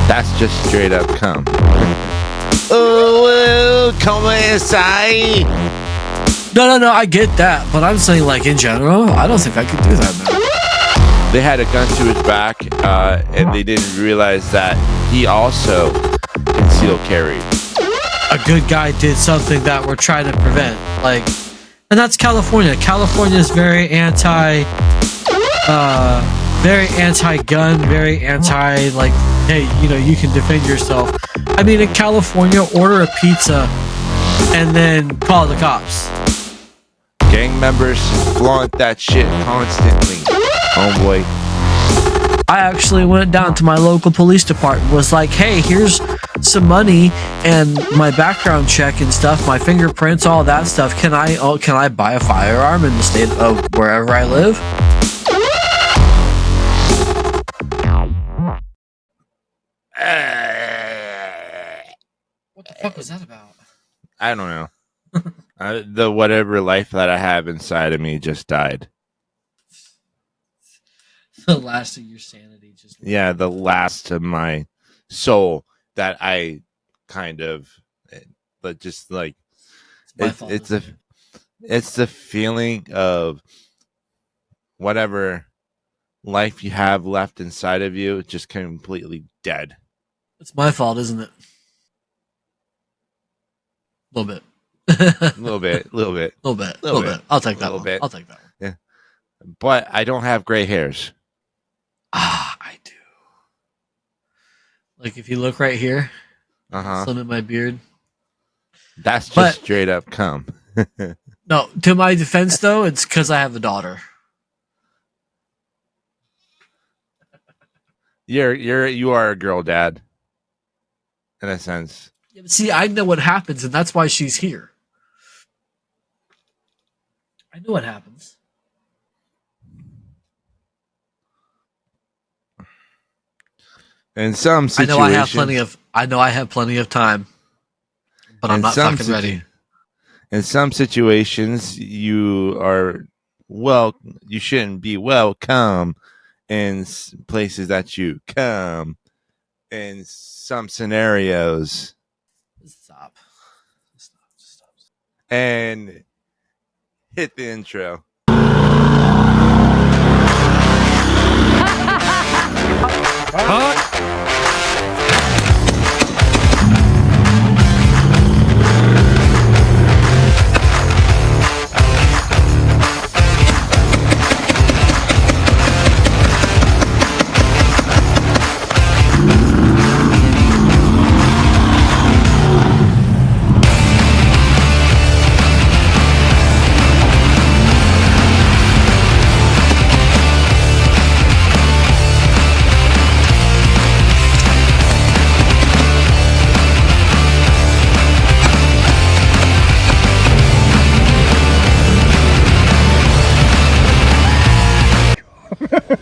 That's just straight up cum. Oh, commissary. No, I get that, but I'm saying, like, in general, I don't think I could do that, man. They had a gun to his back, and they didn't realize that he also concealed carried. A good guy did something that we're trying to prevent, like, and that's California. California is very anti-gun, very anti, like, hey, you can defend yourself. I mean, in California, order a pizza and then call the cops. Gang members flaunt that shit constantly, homeboy. I actually went down to my local police department, was like, hey, here's some money and my background check and stuff, my fingerprints, all that stuff. Can I buy a firearm in the state of wherever I live? What the fuck was that about? I don't know. The whatever life that I have inside of me just died. The last of your sanity just... Yeah, the last of my soul that I kind of, but just like, it's the feeling of whatever life you have left inside of you just completely dead. It's my fault, isn't it? A little bit. Little bit. I'll take that one. I'll take that one. Yeah. But I don't have gray hairs. I do. Like, if you look right here, some in my beard. That's just straight up cum. No, to my defense, though, it's because I have a daughter. You are a girl dad, in a sense. Yeah, but see, I know what happens, and that's why she's here. I know what happens. In some situations, I know I have plenty of time, but I'm not fucking ready. In some situations, you shouldn't be welcome in places that you come. In some scenarios, Stop. And hit the intro.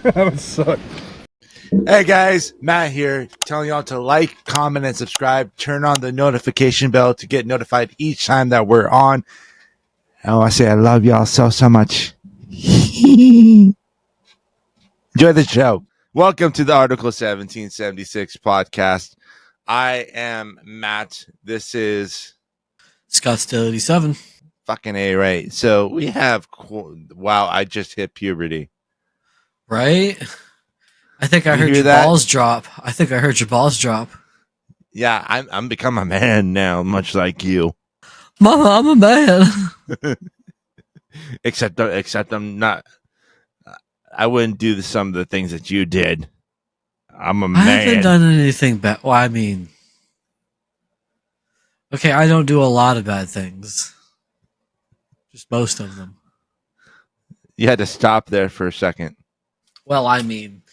That would suck. Hey guys, Matt here, telling y'all to like, comment, and subscribe. Turn on the notification bell to get notified each time that we're on. Oh, I say I love y'all so much. Enjoy the show. Welcome to the Article 1776 podcast. I am Matt. This is Scottsdale 87. Fucking A, right? So we have, wow, I just hit puberty. Right? I think I heard your balls drop. I think I heard your balls drop. Yeah, I'm become a man now, much like you. Mama, I'm a man. except I'm not. I wouldn't do some of the things that you did. I'm a man. I haven't done anything bad. Well, I mean, okay, I don't do a lot of bad things. Just most of them. You had to stop there for a second. Well, I mean,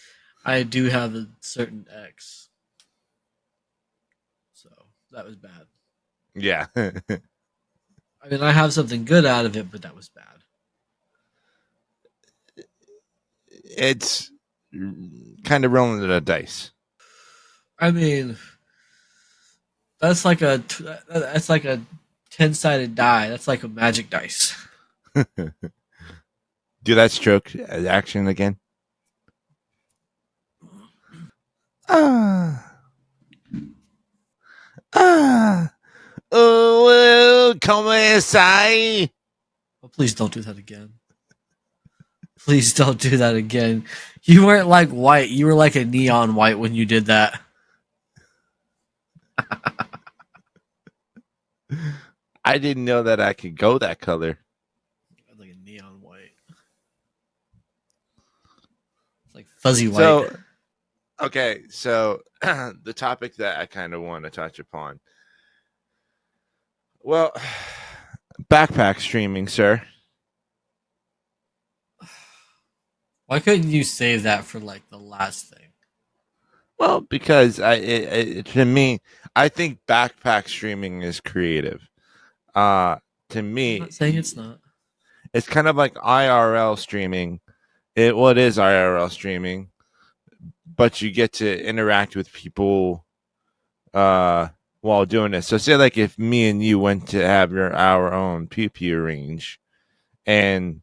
I do have a certain ex. So, that was bad. Yeah. I mean, I have something good out of it, but that was bad. It's kind of rolling the dice. I mean, that's like a 10-sided die. That's like a magic dice. Do that stroke action again. come inside. Oh, please don't do that again. Please don't do that again. You weren't like white. You were like a neon white when you did that. I didn't know that I could go that color. Like a neon white. It's like fuzzy white. So, okay, so the topic that I kind of want to touch upon. Well, backpack streaming, sir. Why couldn't you save that for like the last thing? Well, because to me, I think backpack streaming is creative. To I'm me, not saying it's not. it's kind of like IRL streaming. It is IRL streaming, but you get to interact with people while doing it. So say like if me and you went to have our own pew pew range, and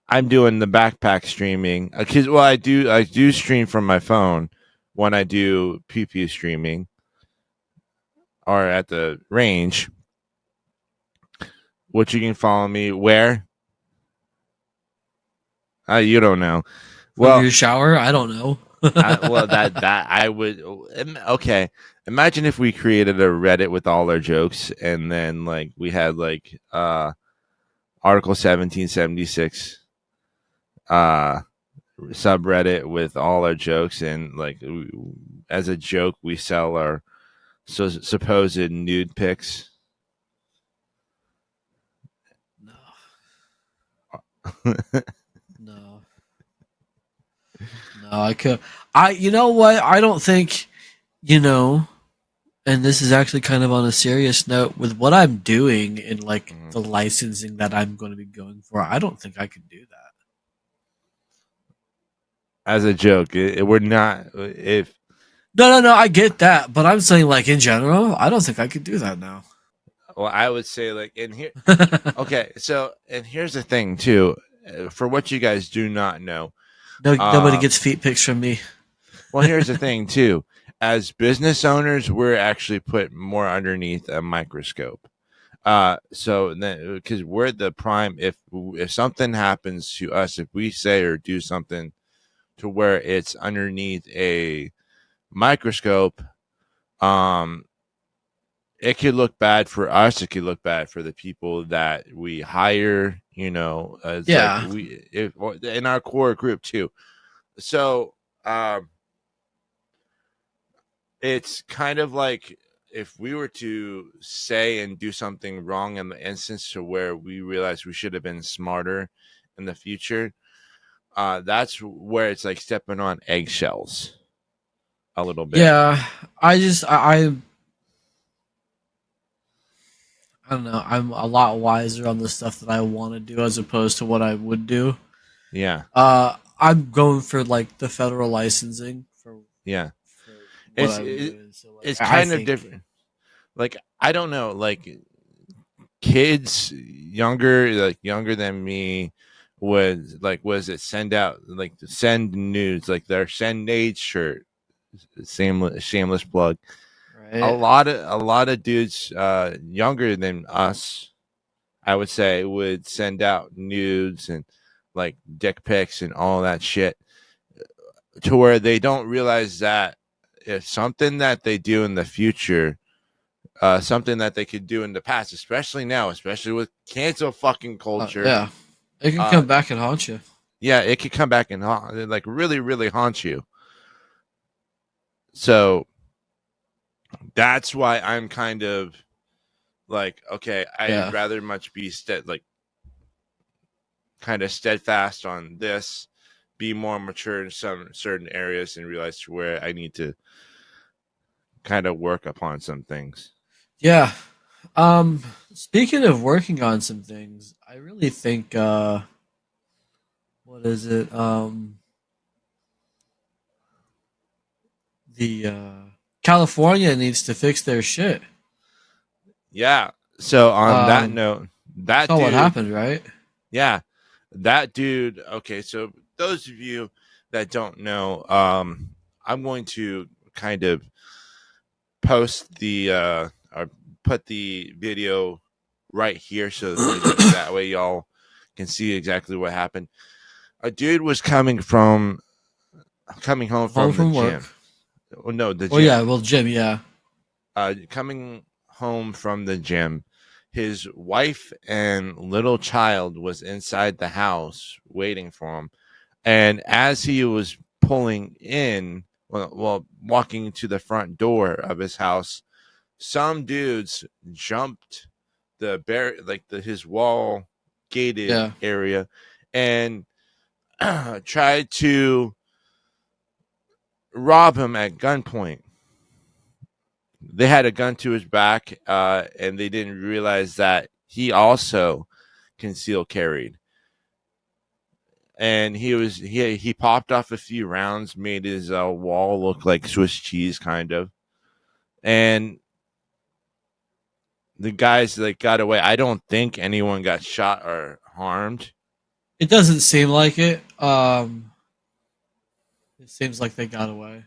I'm doing the backpack streaming because I do stream from my phone when I do pew pew streaming or at the range, which you can follow me where. You don't know. From Well, your shower? I don't know. that I would. Okay, imagine if we created a Reddit with all our jokes, and then like we had like Article 1776 uh subreddit with all our jokes, and like as a joke we sell our supposed nude pics. No. No. No, I could. You know what? I don't think, you know, and this is actually kind of on a serious note with what I'm doing and like the licensing that I'm going to be going for. I don't think I could do that. As a joke, we're not. If No. I get that, but I'm saying like in general, I don't think I could do that now. well, I would say like in here. Okay, so and here's the thing too. For what you guys do not know, No, nobody um, gets feet pics from me. well, here's the thing too. As business owners, we're actually put more underneath a microscope. So then because we're the prime, if something happens to us, if we say or do something to where it's underneath a microscope, um, it could look bad for us. It could look bad for the people that we hire. It's like Yeah, in our core group too. So, it's kind of like if we were to say and do something wrong in the instance to where we realize we should have been smarter in the future, that's where it's like stepping on eggshells a little bit. yeah. I don't know. I'm a lot wiser on the stuff that I want to do as opposed to what I would do. Yeah, I'm going for like the federal licensing yeah. for what It's I'm it, doing. So like, it's I kind of think different. Like I don't know, like kids younger than me would like was it send out like send news like their send age shirt. Shameless plug. a right. lot of a lot of dudes younger than us, I would say, would send out nudes and like dick pics and all that shit, to where they don't realize that if something that they do in the future, something that they could do in the past, especially now, especially with cancel fucking culture, Yeah, it can uh come back and haunt you. yeah, it could come back and like really really haunt you. So that's why I'm kind of like, okay, I'd Yeah, rather much be like kind of steadfast on this, be more mature in some certain areas, and realize where I need to kind of work upon some things. yeah. Speaking of working on some things, I really think what is it? The California needs to fix their shit. Yeah. So on that Um, note, you that saw what dude, happened, right? yeah, that dude. Okay, so those of you that don't know, I'm going to kind of post the or put the video right here so that way y'all can see exactly what happened. A dude was coming home Home from the from work. gym. Oh, no, the Oh yeah, gym. well, Jim, yeah. Coming home from the gym, his wife and little child was inside the house waiting for him. And as he was pulling in, walking to the front door of his house, some dudes jumped his wall gated Yeah. area and tried to rob him at gunpoint. They had a gun to his back, and they didn't realize that he also concealed carried. And he popped off a few rounds, made his wall look like Swiss cheese, kind of. And the guys that got away, I don't think anyone got shot or harmed. It doesn't seem like it. It seems like they got away.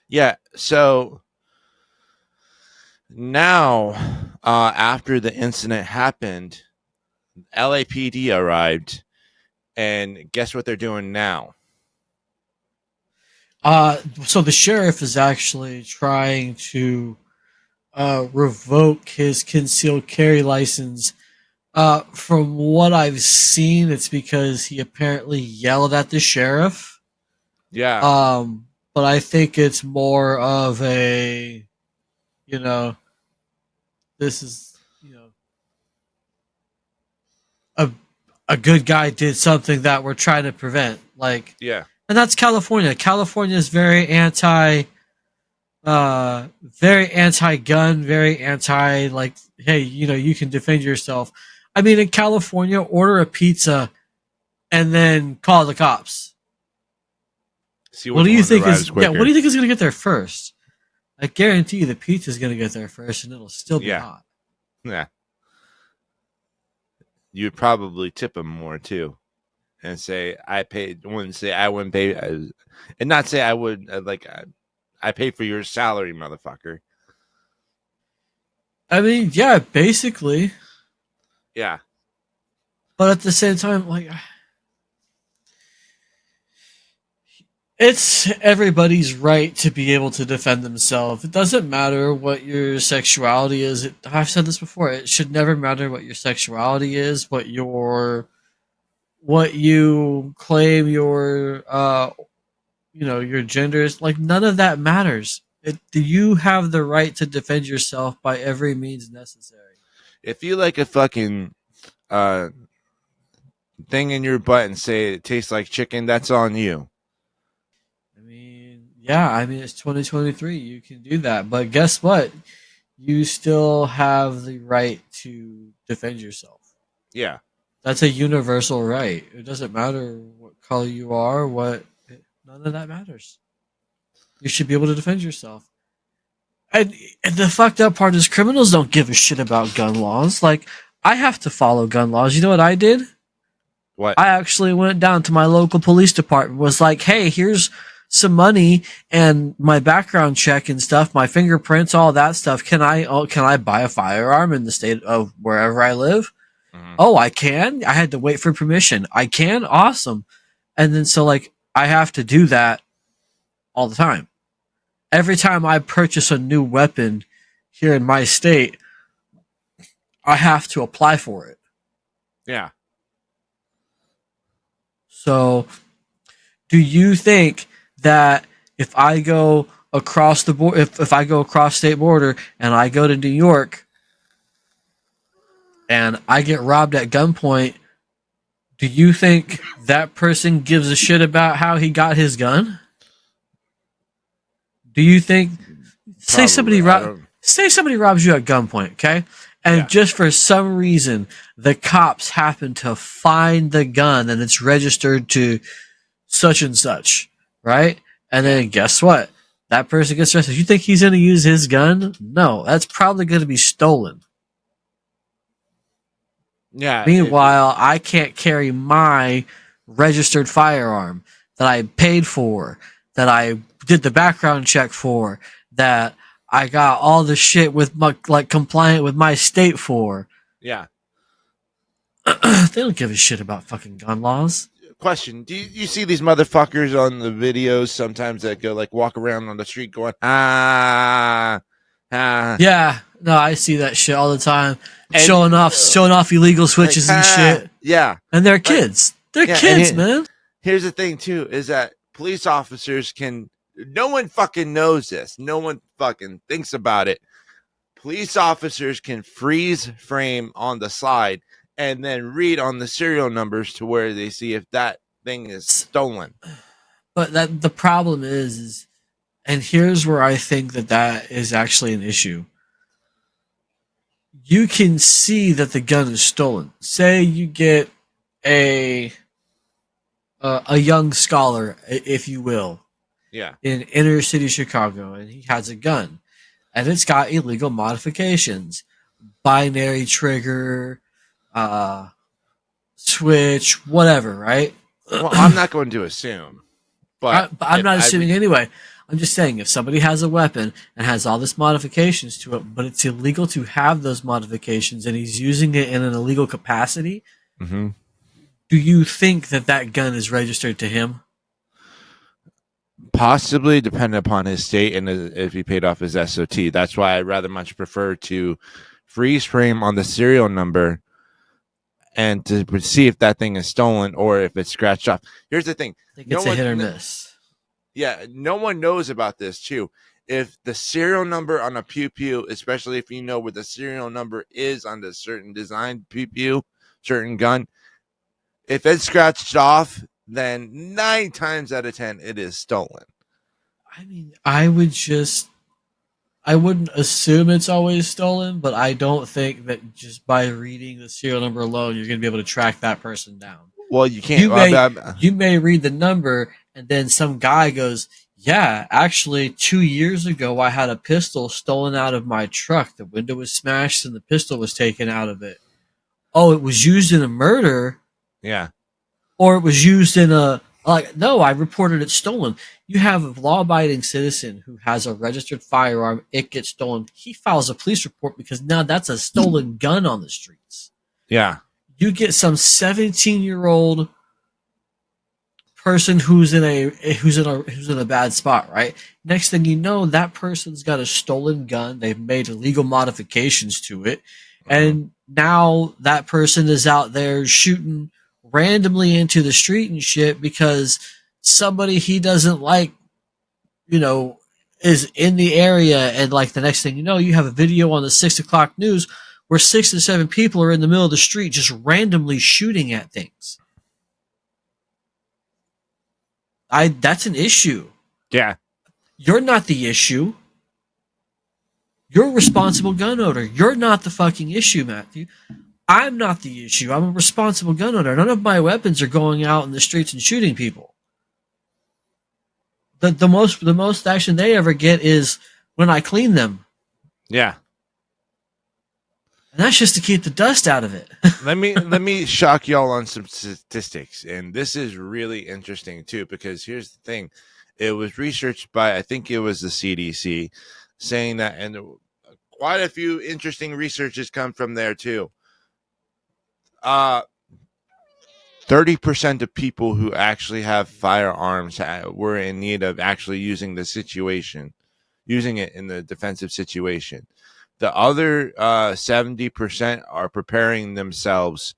Yeah, so now, after the incident happened, LAPD arrived, and guess what they're doing now? So the sheriff is actually trying to revoke his concealed carry license. From what I've seen, it's because he apparently yelled at the sheriff. Yeah, But I think it's more of a, you know, this is, a a good guy did something that we're trying to prevent. Like, yeah, and that's California. California is very anti-gun, very anti, like, hey, you can defend yourself. I mean, in California, order a pizza and then call the cops. see What which do you one think arrives is yeah? quicker. What do you think is going to get there first? I guarantee you the pizza's going to get there first, and it'll still be Yeah, hot. yeah. You'd probably tip him more too, and say I paid. Wouldn't say I wouldn't pay, and not say I would I pay for your salary, motherfucker. I mean, yeah, basically, Yeah, but at the same time, like, it's everybody's right to be able to defend themselves. It doesn't matter what your sexuality is. I've said this before. It should never matter what your sexuality is, what you claim your gender is. Like, none of that matters. Do you have the right to defend yourself by every means necessary? if you like a fucking uh thing in your butt and say it tastes like chicken, that's on you. I mean, yeah, I mean, it's 2023. You can do that. But guess what? You still have the right to defend yourself. Yeah, That's a universal right. It doesn't matter what color you are, none of that matters. You should be able to defend yourself. And the fucked up part is criminals don't give a shit about gun laws. Like, I have to follow gun laws. You know what I did? what? I actually went down to my local police department, was like, hey, here's some money and my background check and stuff, my fingerprints, all that stuff. Can I buy a firearm in the state of wherever I live? Mhm. Oh, I can. I had to wait for permission. I can. Awesome. And then so, like, I have to do that all the time. Every time I purchase a new weapon here in my state, I have to apply for it. Yeah, So, do you think that if I go across the board, if I go across state border and I go to New York and I get robbed at gunpoint, do you think that person gives a shit about how he got his gun? Do you think say probably. somebody I don't. say somebody robs you at gunpoint, okay? And Yeah, just for some reason the cops happen to find the gun and it's registered to such and such, right? And then guess what? That person gets arrested. You think he's going to use his gun? No, that's probably going to be stolen. yeah. Meanwhile, I can't carry my registered firearm that I paid for, that I did the background check for, that I got all the shit with my like compliant with my state for. Yeah. They don't give a shit about fucking gun laws. Question: do you see these motherfuckers on the videos sometimes that go like walk around on the street going ah? Yeah, no, I see that shit all the time. And Showing off illegal switches and shit. Yeah, And they're like, kids. They're yeah, kids, man. Here's the thing too: is that police officers can. No one fucking knows this. No one fucking thinks about it. Police officers can freeze frame on the slide and then read on the serial numbers to where they see if that thing is stolen. But that the problem is, and here's where I think that is actually an issue. You can see that the gun is stolen. Say you get a young scholar, if you will, Yeah, in inner city Chicago, and he has a gun, and it's got illegal modifications, binary trigger, switch, whatever, right? well, I'm not going to assume, but I'm not assuming anyway. I'm just saying if somebody has a weapon and has all this modifications to it, but it's illegal to have those modifications, and he's using it in an illegal capacity, mm-hmm. do you think that gun is registered to him? Possibly, depending upon his state and if he paid off his SOT. That's why I'd rather much prefer to freeze frame on the serial number and to see if that thing is stolen or if it's scratched off. Here's the thing. I think it's a hit or miss. Yeah, no one knows about this too. If the serial number on a pew pew, especially if you know where the serial number is on the certain design pew pew, certain gun, if it's scratched off, then 9 times out of 10 it is stolen. I mean, I wouldn't assume it's always stolen, but I don't think that just by reading the serial number alone, you're going to be able to track that person down. Well, you can't. You may read the number, and then some guy goes, yeah, actually, 2 years ago, I had a pistol stolen out of my truck. The window was smashed, and the pistol was taken out of it. Oh, it was used in a murder? Yeah. Or it was used in a... Like, no, I reported it stolen. You have a law-abiding citizen who has a registered firearm. It gets stolen. He files a police report because now that's a stolen gun on the streets. Yeah. You get some 17-year-old person who's in a bad spot, right? Next thing you know, that person's got a stolen gun. They've made illegal modifications to it, and now that person is out there shooting randomly into the street and shit because somebody he doesn't like, is in the area. And like the next thing you know, you have a video on the 6 o'clock news where 6 to 7 people are in the middle of the street just randomly shooting at things. That's an issue. Yeah. You're not the issue. You're a responsible gun owner. You're not the fucking issue, Matthew. I'm not the issue. I'm a responsible gun owner. None of my weapons are going out in the streets and shooting people. The most action they ever get is when I clean them. Yeah. And that's just to keep the dust out of it. let me shock y'all on some statistics, and this is really interesting too because here's the thing: it was researched by I think it was the CDC, saying that, and quite a few interesting researches come from there too. 30% of people who actually have firearms were in need of actually using using it in the defensive situation. The other 70% are preparing themselves,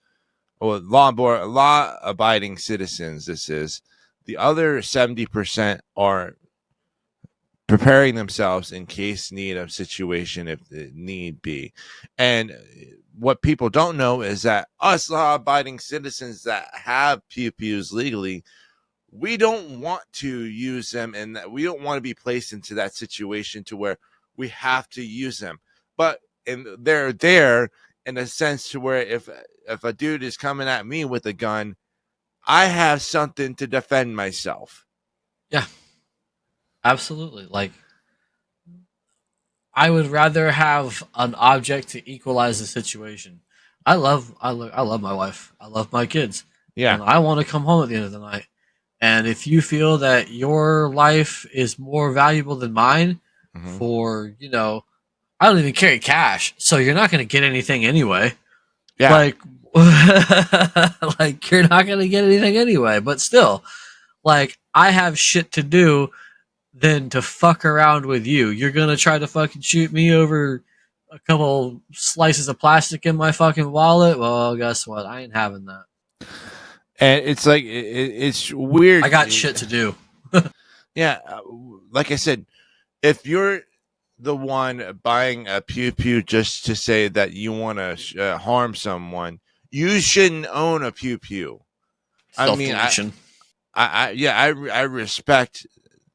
or law-abiding citizens. This is the other 70% are preparing themselves in case need of situation if it need be. And what people don't know is that us law-abiding citizens that have pew-pews legally, we don't want to use them, and that we don't want to be placed into that situation to where we have to use them. But they're there in a sense to where if a dude is coming at me with a gun, I have something to defend myself. Yeah, absolutely. Like, I would rather have an object to equalize the situation. I love my wife. I love my kids. Yeah. And I want to come home at the end of the night. And if you feel that your life is more valuable than mine, Mm-hmm. for, I don't even carry cash, so you're not going to get anything anyway. Yeah. Like, like you're not going to get anything anyway. But still, like, I have shit to do than to fuck around with you. You're going to try to fucking shoot me over a couple slices of plastic in my fucking wallet? Well, guess what? I ain't having that. And it's like it's weird. I got shit to do. Yeah, like I said, if you're the one buying a pew pew just to say that you want to harm someone, you shouldn't own a pew pew. I Self mean, deletion. I respect.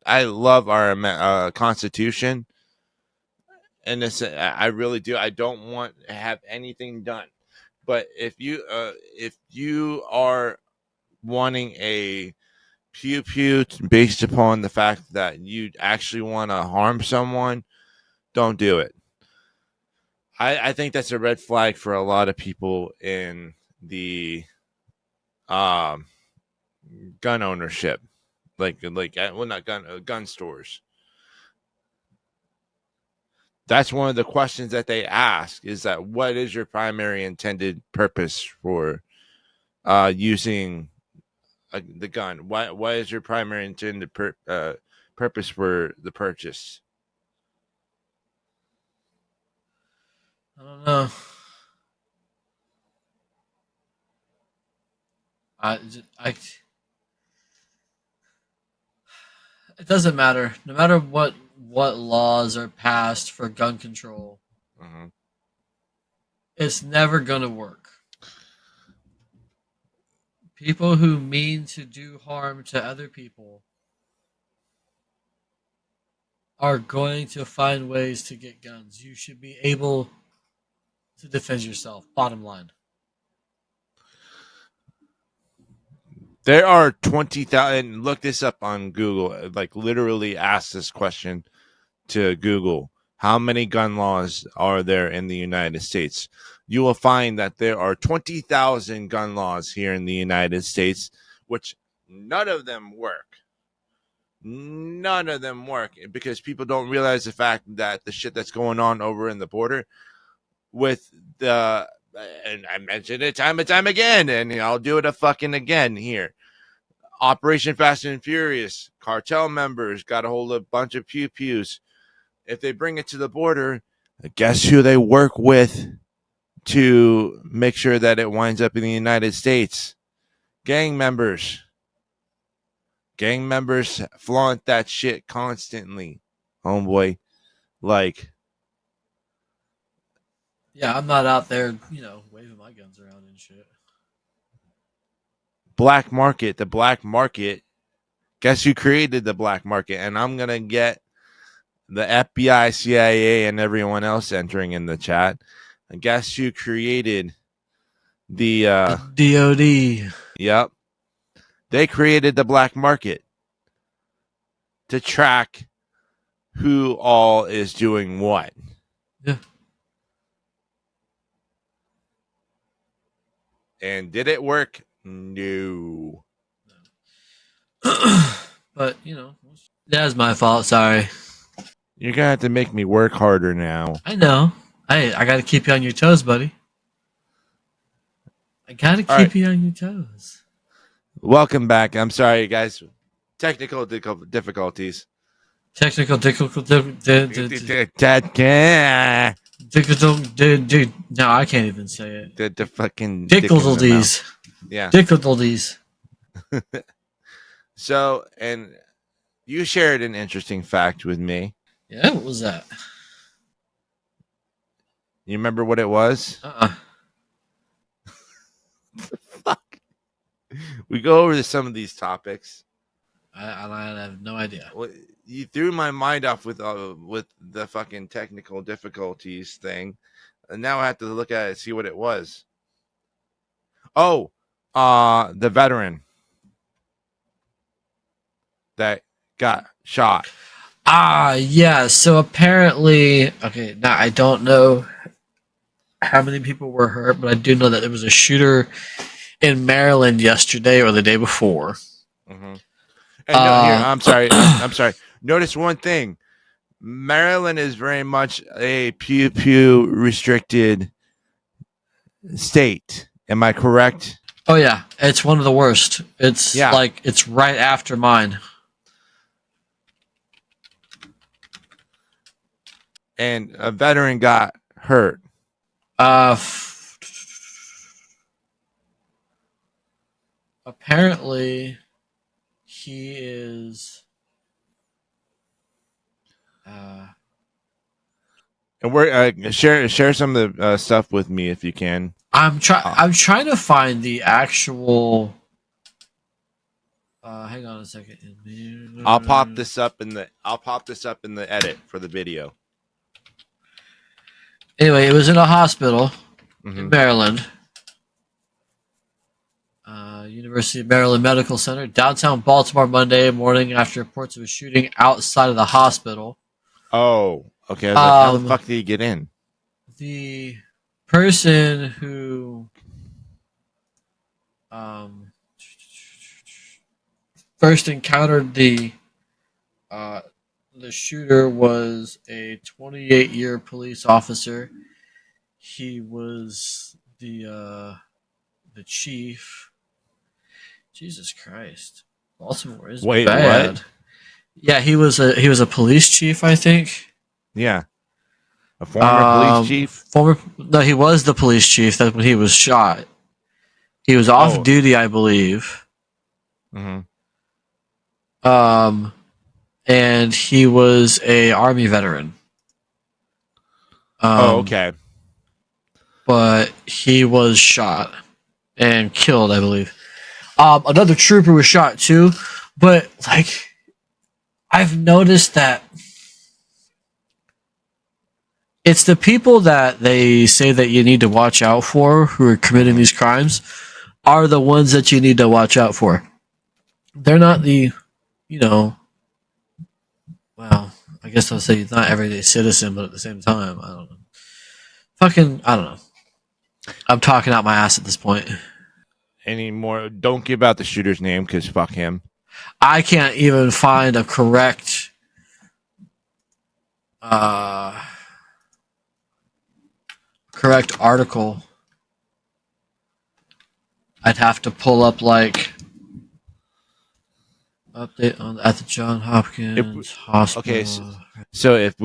I love our Constitution, and I really do. I don't want to have anything done. But if you are wanting a pew pew based upon the fact that you actually want to harm someone, don't do it. I think that's a red flag for a lot of people in the um, gun ownership, well, not gun stores. That's one of the questions that they ask: is that what is your primary intended purpose for using the gun? What is your primary intended purpose for the purchase? I don't know. I it doesn't matter. No matter what laws are passed for gun control, Mm-hmm. it's never gonna work. People who mean to do harm to other people are going to find ways to get guns. You should be able to defend yourself. Bottom line. There are 20,000. Look this up on Google. Like literally, ask this question to Google: how many gun laws are there in the United States? You will find that there are 20,000 gun laws here in the United States, which none of them work. None of them work because people don't realize the fact that the shit that's going on over in the border with the, and I mentioned it time and time again, and I'll do it a fucking again here. Operation Fast and Furious, cartel members got a hold of a bunch of pew pews. If they bring it to the border, guess who they work with to make sure that it winds up in the United States? Gang members. Gang members flaunt that shit constantly, homeboy. Like, Yeah, I'm not out there, waving my guns around and shit. black market, the black market. Guess who created the black market? And I'm going to get the FBI, CIA, and everyone else entering in the chat. And guess who created the, DOD. yep, they created the black market to track who all is doing what. Yeah. And did it work? No. But, that was my fault. Sorry. You're going to have to make me work harder now. I know. I got to keep you on your toes, buddy. I got to keep you on your toes. Welcome back. I'm sorry, guys. Technical difficulties. Technical, no, I can't even say it. The fucking Difficulties. Yeah. Difficulties. So, and you shared an interesting fact with me. Yeah, what was that? You remember what it was? Fuck. We go over some of these topics. I have no idea. You threw my mind off with the fucking technical difficulties thing, and now I have to look at it and see what it was. Oh, the veteran that got shot. Yeah. So apparently, okay. Now I don't know how many people were hurt, but I do know that there was a shooter in Maryland yesterday or the day before. Mm-hmm. And no, here, I'm sorry. I'm sorry. Notice one thing. Maryland is very much a pew restricted state. Am I correct? Oh yeah, it's one of the worst. It's Yeah. like it's right after mine. And a veteran got hurt. Uh, apparently, he is. And we're share some of the stuff with me if you can. I'm trying to find the actual. Hang on a second. I'll pop this up in the edit for the video. Anyway, it was in a hospital in Maryland. University of Maryland Medical Center, downtown Baltimore, Monday morning after reports of a shooting outside of the hospital. Oh, okay. I was like, how the fuck did he get in? The person who first encountered the shooter was a 28-year police officer. He was the chief. Jesus Christ, Baltimore is bad. What? Yeah, he was a police chief, I think. Yeah, a former police chief. No, he was the police chief. That's when he was shot. He was off duty, I believe. And he was a Army veteran. Okay. But he was shot and killed, I believe. Another trooper was shot too, but like I've noticed that it's the people that they say that you need to watch out for who are committing these crimes are the ones that you need to watch out for. They're not the, well, I guess I'll say not everyday citizen, but at the same time, I don't know. I don't know. I'm talking out my ass at this point. Anymore. Don't give out the shooter's name because fuck him. I can't even find a correct article. I'd have to pull up like update on at the John Hopkins Hospital. Okay, so if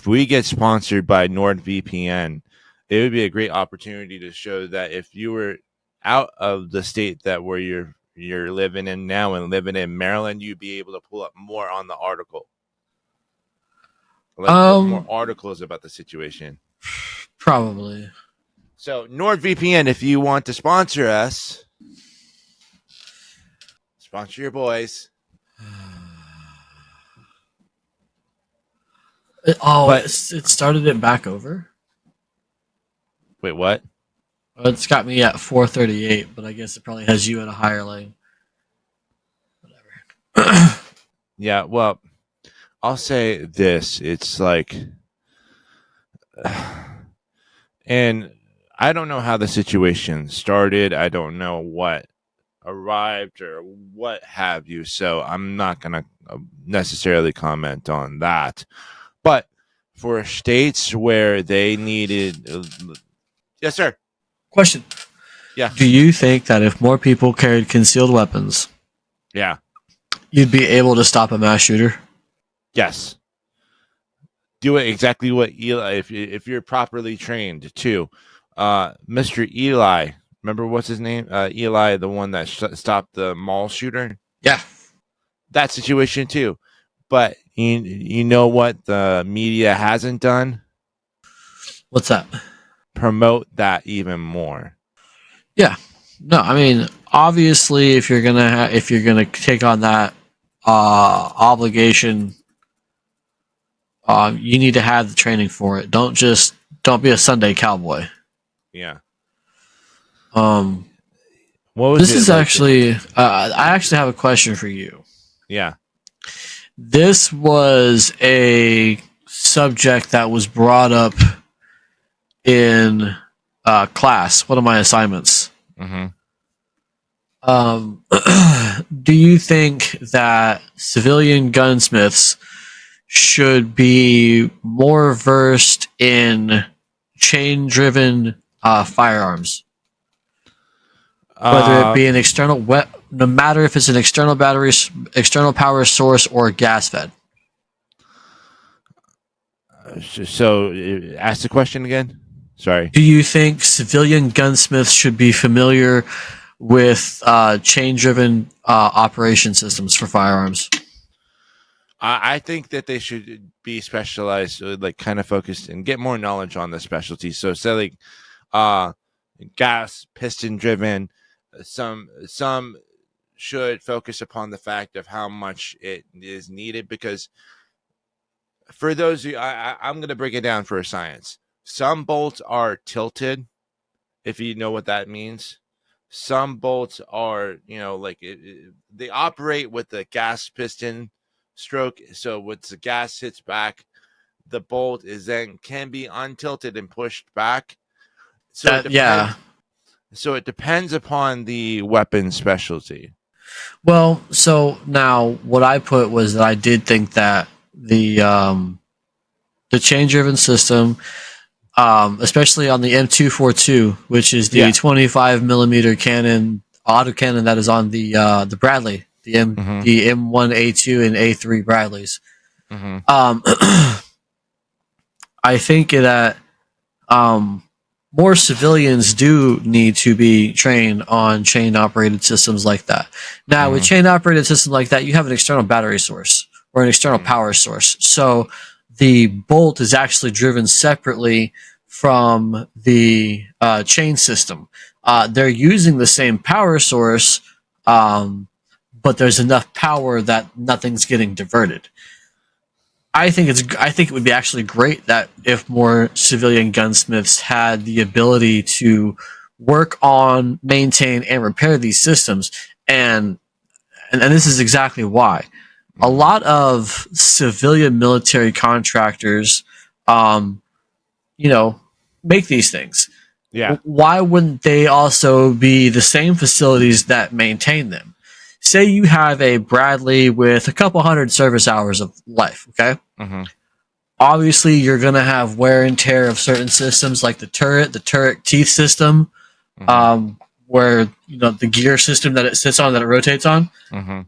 we get sponsored by NordVPN, it would be a great opportunity to show that if you were out of the state that where you're living in now and living in Maryland, you'd be able to pull up more on the article. More articles about the situation. Probably. So NordVPN, if you want to sponsor us, sponsor your boys. It started it back over. Wait, what? It's got me at 438, but I guess it probably has you at a higher lane. Whatever. Yeah, well, I'll say this. It's like, and I don't know how the situation started. I don't know what arrived or what have you. So I'm not going to necessarily comment on that. But for states where they needed... yes, sir. Question. Yeah. Do you think that if more people carried concealed weapons, you'd be able to stop a mass shooter? Yes. Do it exactly what Eli, if you're properly trained too. Mr. Eli, remember what's his name? Eli, the one that stopped the mall shooter? Yeah. That situation too. But you know what the media hasn't done? What's that? Promote that even more. Yeah. No, I mean, obviously, if you're gonna take on that obligation, you need to have the training for it. Don't be a Sunday cowboy. Yeah. What was this? Is actually, I actually have a question for you. Yeah. This was a subject that was brought up in class, one of my assignments. Do you think that civilian gunsmiths should be more versed in chain-driven firearms, whether it be an external no matter if it's an external battery, external power source, or gas fed. So, ask the question again. Sorry. Do you think civilian gunsmiths should be familiar with chain-driven operation systems for firearms? I think that they should be specialized, like kind of focused, and get more knowledge on the specialty. So, say like gas piston driven. Some should focus upon the fact of how much it is needed, because for those of you, I'm going to break it down for a science. Some bolts are tilted, if you know what that means. Some bolts are, like they operate with the gas piston stroke. So once the gas hits back, the bolt can be untilted and pushed back. So it depends. Yeah. So it depends upon the weapon specialty. Well, so now what I put was that I did think that the chain-driven system, especially on the M242, which is the 25 millimeter cannon, autocannon that is on the Bradley, the M1A2 and A3 Bradleys. I think that more civilians do need to be trained on chain-operated systems like that. Now, with chain-operated systems like that, you have an external battery source or an external power source. So the bolt is actually driven separately from the chain system. They're using the same power source, but there's enough power that nothing's getting diverted. I think it would be actually great that if more civilian gunsmiths had the ability to work on, maintain, and repair these systems, and this is exactly why. A lot of civilian military contractors, make these things. Yeah. Why wouldn't they also be the same facilities that maintain them? Say you have a Bradley with a couple hundred service hours of life, okay? Obviously, you're going to have wear and tear of certain systems like the turret teeth system, where the gear system that it sits on, that it rotates on.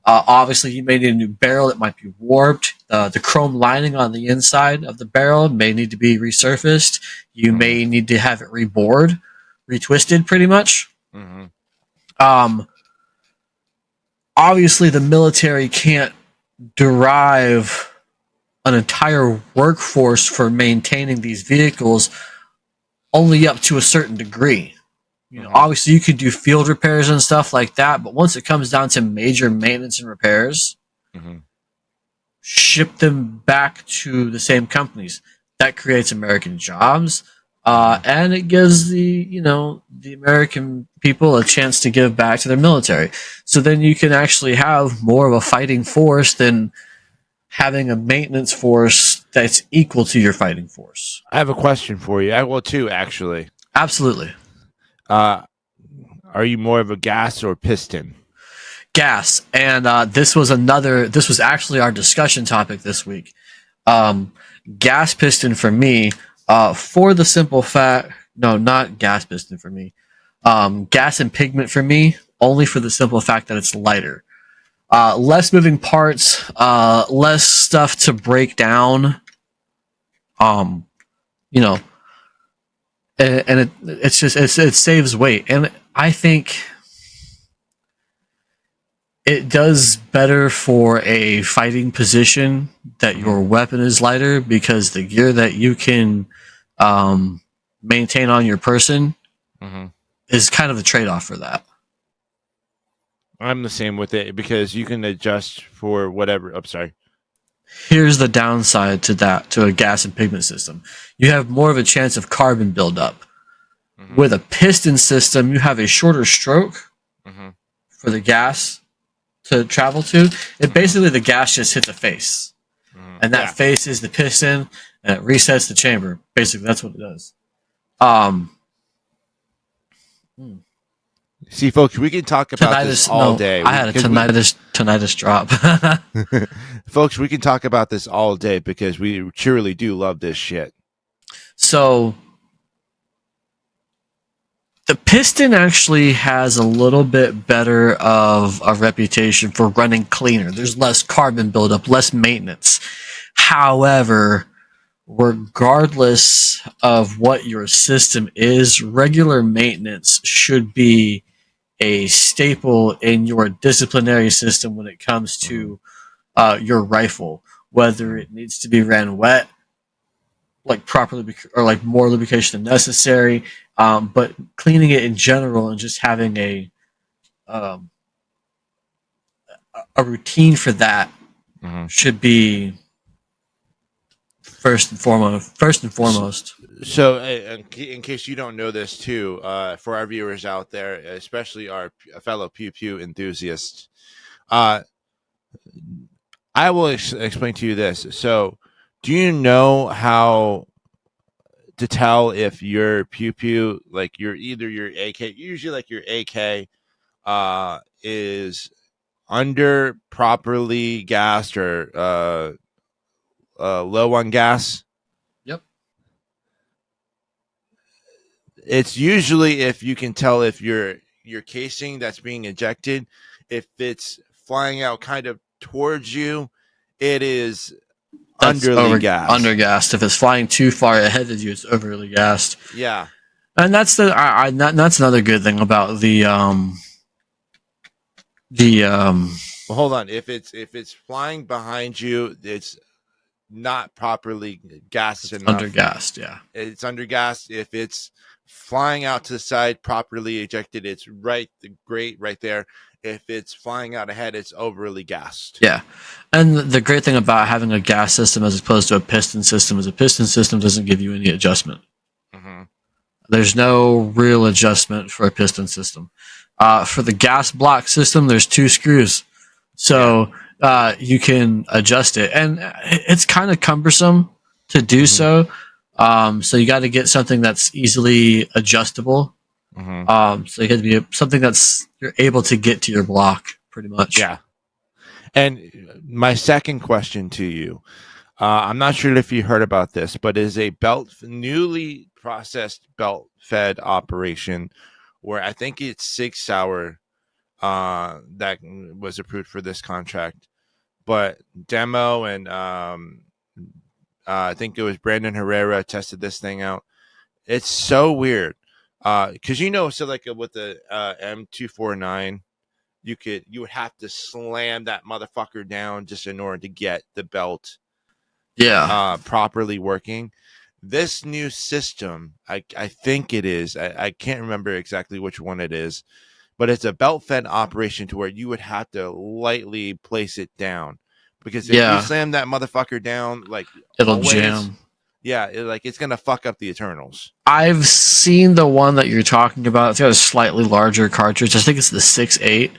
Obviously, you may need a new barrel that might be warped. The chrome lining on the inside of the barrel may need to be resurfaced. You may need to have it rebored, retwisted, pretty much. Obviously, the military can't derive an entire workforce for maintaining these vehicles only up to a certain degree. Obviously, you could do field repairs and stuff like that, but once it comes down to major maintenance and repairs, ship them back to the same companies. That creates American jobs, and it gives the American people a chance to give back to their military. So then you can actually have more of a fighting force than having a maintenance force that's equal to your fighting force. I have a question for you. Well, two, actually. Absolutely. Are you more of a gas or piston? Gas. And this was actually our discussion topic this week. Gas piston for me, for the simple fact, no, not gas piston for me. Gas and pigment for me, only for the simple fact that it's lighter. Less moving parts, less stuff to break down. And it saves weight, and I think it does better for a fighting position that your weapon is lighter, because the gear that you can maintain on your person is kind of the trade-off for that. I'm the same with it, because you can adjust for whatever. I'm sorry. Here's the downside to that, to a gas and pigment system. You have more of a chance of carbon buildup. With a piston system, you have a shorter stroke for the gas to travel to. It basically, the gas just hits a face. And that face is the piston, and it resets the chamber. Basically, that's what it does. See, folks, we can talk about this all day. I had a tinnitus drop. Folks, we can talk about this all day because we truly do love this shit. So the piston actually has a little bit better of a reputation for running cleaner. There's less carbon buildup, less maintenance. However, regardless of what your system is, regular maintenance should be a staple in your disciplinary system when it comes to your rifle. Whether it needs to be ran wet, like properly, or like more lubrication than necessary, but cleaning it in general and just having a routine for that should be first and foremost. So, in case you don't know this too, for our viewers out there, especially our fellow pew pew enthusiasts, I will explain to you this. So, do you know how to tell if your pew pew, like your AK, usually like your AK, is under properly gassed or low on gas? Yep. It's usually if you can tell if your casing that's being ejected, if it's flying out kind of towards you, it is undergassed. If it's flying too far ahead of you, it's overly gassed. Yeah. And that's that's another good thing about the well, hold on. If it's flying behind you, it's not properly gassed enough. Undergassed, yeah. It's undergassed. If it's flying out to the side, properly ejected, it's great right there. If it's flying out ahead, it's overly gassed. Yeah. And the great thing about having a gas system as opposed to a piston system is a piston system doesn't give you any adjustment. There's no real adjustment for a piston system. For the gas block system, there's 2 screws. So you can adjust it. And it's kind of cumbersome to do so. So you got to get something that's easily adjustable. So you have to be something that's you're able to get to your block pretty much. Yeah. And my second question to you, I'm not sure if you heard about this, but is a newly processed belt fed operation where I think it's sigsauer that was approved for this contract, but Demo and I think it was Brandon Herrera tested this thing out. It's so weird because so like with the M249, you would have to slam that motherfucker down just in order to get the belt properly working. This new system, I think it is, I can't remember exactly which one it is, but it's a belt fed operation to where you would have to lightly place it down, because if you slam that motherfucker down, like it'll jam. Yeah, it's gonna fuck up the Eternals. I've seen the one that you're talking about. It's got a slightly larger cartridge. I think it's the 6.8.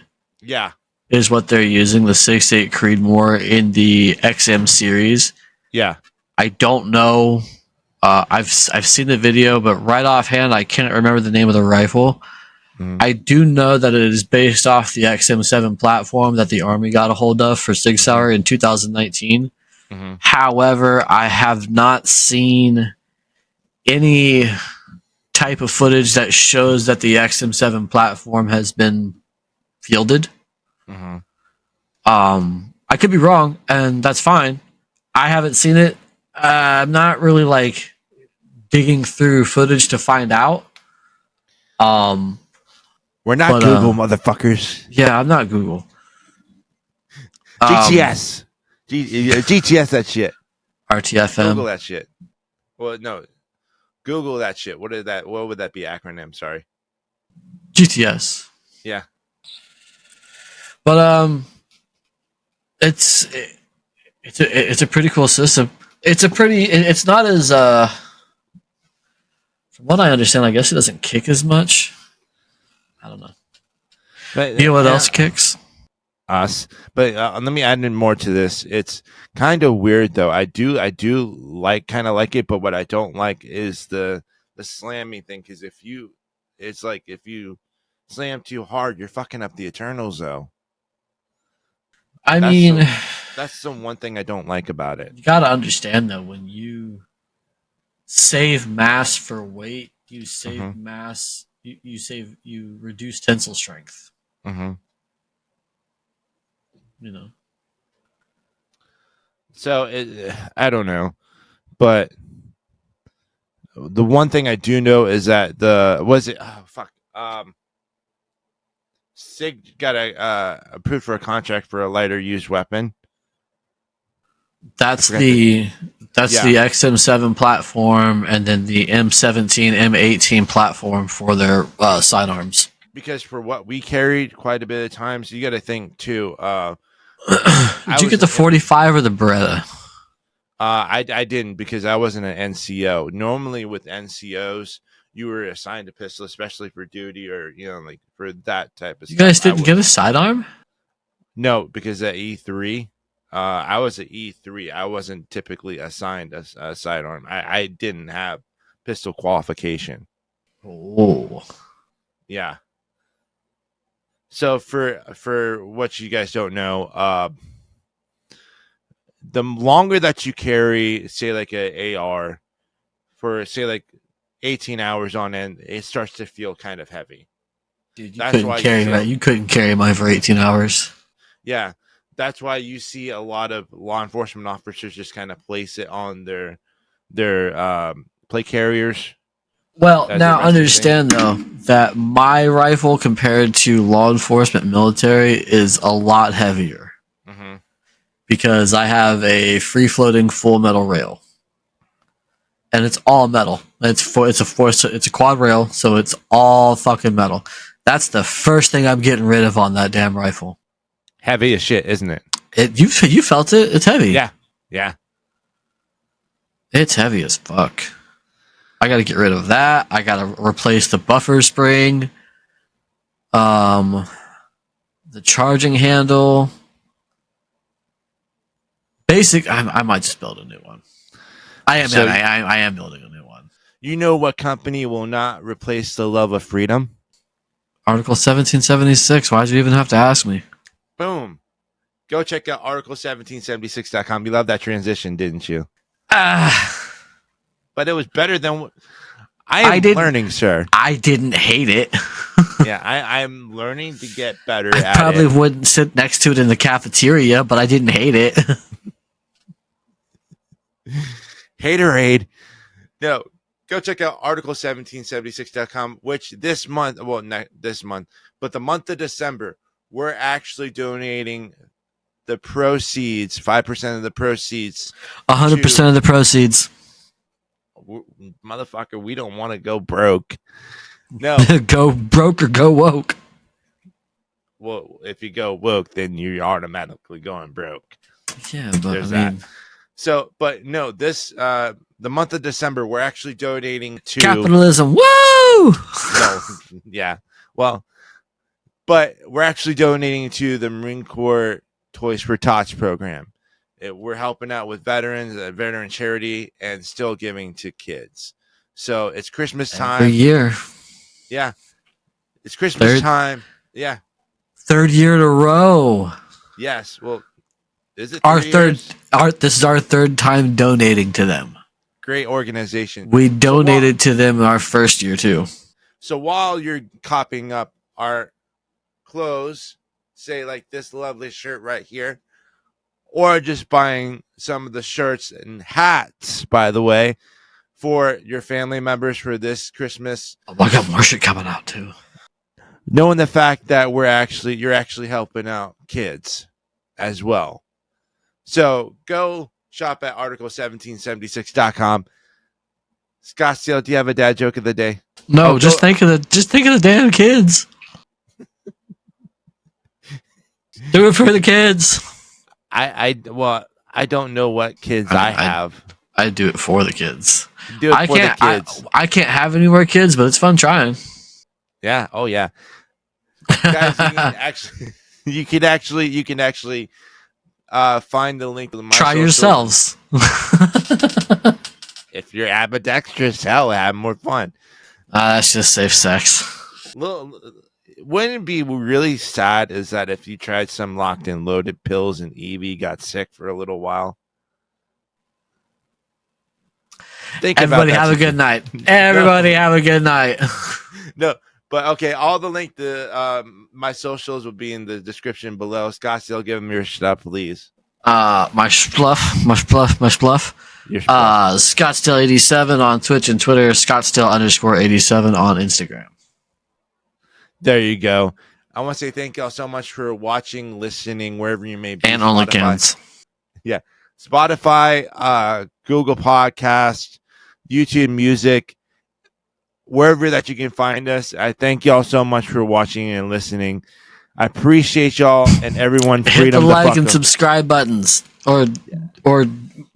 Yeah, is what they're using, the 6.8 Creedmoor in the XM series. Yeah, I don't know. I've seen the video, but right offhand, I can't remember the name of the rifle. I do know that it is based off the XM7 platform that the Army got a hold of for sigsauer in 2019. However, I have not seen any type of footage that shows that the XM7 platform has been fielded. I could be wrong, and that's fine. I haven't seen it. I'm not really like digging through footage to find out. We're not Google, motherfuckers. Yeah, I'm not Google. GTS. GTS that shit. RTFM. Google that shit. Well, no. Google that shit. What would that be acronym? Sorry. GTS. Yeah. But it's a pretty cool system. It's not as from what I understand, I guess it doesn't kick as much. I don't know. But, you know what else kicks? Us. But let me add in more to this. It's kind of weird though. I do kind of like it, but what I don't like is the slamming thing. Because if you slam too hard, you're fucking up the Eternals, though. I That's mean, that's the one thing I don't like about it. you gotta understand though, when you save mass for weight, you save mass. You reduce tensile strength. Mm-hmm. You know. So I don't know, but the one thing I do know is that Sig got approved for a contract for a lighter used weapon. That's the XM7 platform, and then the M17, M18 platform for their sidearms. Because for what we carried, quite a bit of times, you got to think too. Did you get the 45 or the Beretta? I didn't, because I wasn't an NCO. Normally with NCOs, you were assigned a pistol, especially for duty or like for that type of stuff. You guys didn't get a sidearm? No, because at E3, I was at E3. I wasn't typically assigned a sidearm. I didn't have pistol qualification. Oh, yeah. So for what you guys don't know, the longer that you carry, say like a AR, for say like 18 hours on end, it starts to feel kind of heavy. Dude, you couldn't carry mine for 18 hours. Yeah, that's why you see a lot of law enforcement officers just kind of place it on their plate carriers. Well, now understand though that my rifle compared to law enforcement military is a lot heavier, because I have a free floating full metal rail, and it's all metal. It's a quad rail, so it's all fucking metal. That's the first thing I'm getting rid of on that damn rifle. Heavy as shit, isn't it? You felt it? It's heavy. Yeah. It's heavy as fuck. I got to get rid of that. I got to replace the buffer spring, the charging handle. I might just build a new one. I am building a new one. You know what company will not replace the love of freedom? Article 1776. Why'd you even have to ask me? Boom. Go check out article1776.com. You loved that transition, didn't you? But it was better than I'm learning, sir. I didn't hate it. Yeah, I'm learning to get better at it. I probably wouldn't sit next to it in the cafeteria, but I didn't hate it. Haterade. No, go check out article1776.com, which this month, well, not this month, but the month of December, we're actually donating the proceeds, 5% of the proceeds. 100% of the proceeds. Motherfucker, we don't want to go broke. No. Go broke or go woke. Well, if you go woke, then you're automatically going broke. Yeah, but there's that. So, but no, this the month of December, we're actually donating to capitalism. Woo! No, yeah. Well, but we're actually donating to the Marine Corps Toys for Tots program. We're helping out with veterans, a veteran charity, and still giving to kids. So it's Christmas time. Every year. Yeah. It's Christmas time. Yeah. Third year in a row. Yes. Well, is it this is our third time donating to them. Great organization. We donated to them our first year too. So while you're copying up our clothes, say like this lovely shirt right here, or just buying some of the shirts and hats, by the way, for your family members for this Christmas. Oh, I got more shit coming out too. Knowing the fact that you're actually helping out kids as well. So go shop at article1776.com. Scottsdale, do you have a dad joke of the day? No, just think of the damn kids. Do it for the kids. I don't know what kids I have. I do it for the kids. Do it for the kids. I can't have any more kids, but it's fun trying. Yeah. Oh yeah. Guys, you can actually find the link to the try yourselves. If you're ambidextrous, hell, have more fun. That's just safe sex. wouldn't it be really sad is that if you tried some locked and loaded pills and Evie got sick for a little while? Everybody have a good night. Everybody have a good night. No, but okay. All the link to my socials will be in the description below. Scottsdale, give them your stuff, please. My spluff. Your stuff. Scottsdale87 on Twitch and Twitter. Scottsdale_87 on Instagram. There you go. I want to say thank y'all so much for watching, listening, wherever you may be. And OnlyFans. Yeah. Spotify, Google Podcast, YouTube Music, wherever that you can find us. I thank y'all so much for watching and listening. I appreciate y'all and everyone. Hit the like and subscribe buttons, or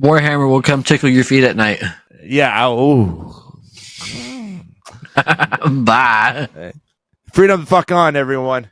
Warhammer will come tickle your feet at night. Yeah. Bye. Freedom the fuck on, everyone.